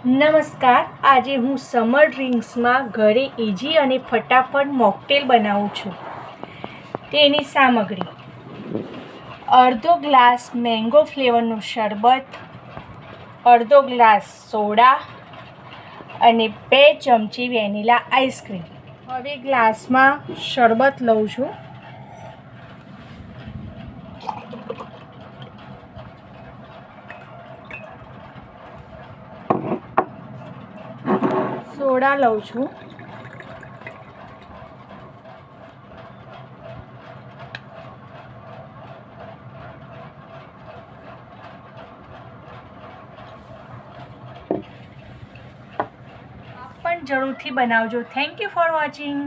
નમસ્કાર. આજે હું સમર ડ્રિંક્સમાં ઘરે ઇઝી અને ફટાફટ મોકટેલ બનાવું છું. તેની સામગ્રી: અડધો ગ્લાસ મેંગો ફ્લેવરનું શરબત, અડધો ગ્લાસ સોડા અને 2 ચમચી વેનીલા આઈસ્ક્રીમ. હવે ગ્લાસમાં શરબત લઉં છું. સોડા લઉં છું. આપ પણ જરૂરથી બનાવજો. Thank you for watching.